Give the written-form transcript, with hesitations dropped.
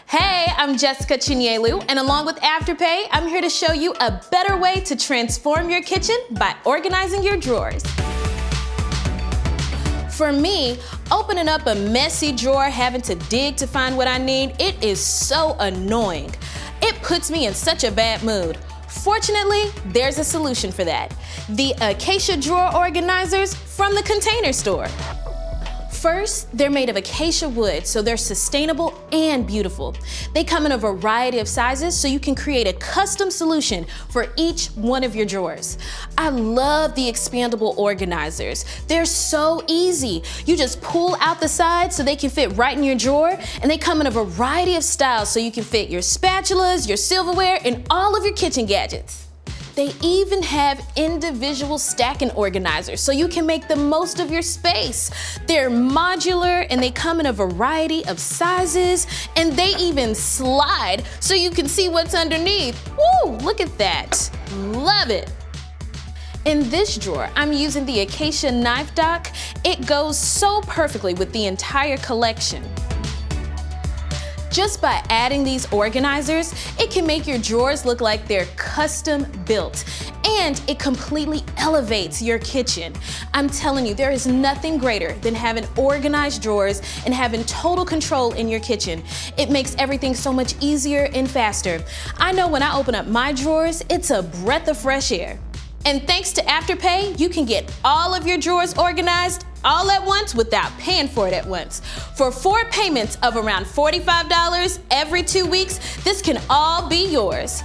Hey, I'm Jessica Chinyelu, and along with Afterpay, I'm here to show you a better way to transform your kitchen by organizing your drawers. For me, opening up a messy drawer, having to dig to find what I need, it is so annoying. It puts me in such a bad mood. Fortunately, there's a solution for that. The Acacia Drawer Organizers from the Container Store. First, they're made of acacia wood, so they're sustainable and beautiful. They come in a variety of sizes, so you can create a custom solution for each one of your drawers. I love the expandable organizers. They're so easy. You just pull out the sides so they can fit right in your drawer, and they come in a variety of styles, so you can fit your spatulas, your silverware, and all of your kitchen gadgets. They even have individual stacking organizers, so you can make the most of your space. They're modular and they come in a variety of sizes, and they even slide so you can see what's underneath. Woo, look at that. Love it. In this drawer, I'm using the Acacia knife dock. It goes so perfectly with the entire collection. Just by adding these organizers, it can make your drawers look like they're custom built, and it completely elevates your kitchen. I'm telling you, there is nothing greater than having organized drawers and having total control in your kitchen. It makes everything so much easier and faster. I know when I open up my drawers, it's a breath of fresh air. And thanks to Afterpay, you can get all of your drawers organized all at once without paying for it at once. For 4 payments of around $45 every 2 weeks, this can all be yours.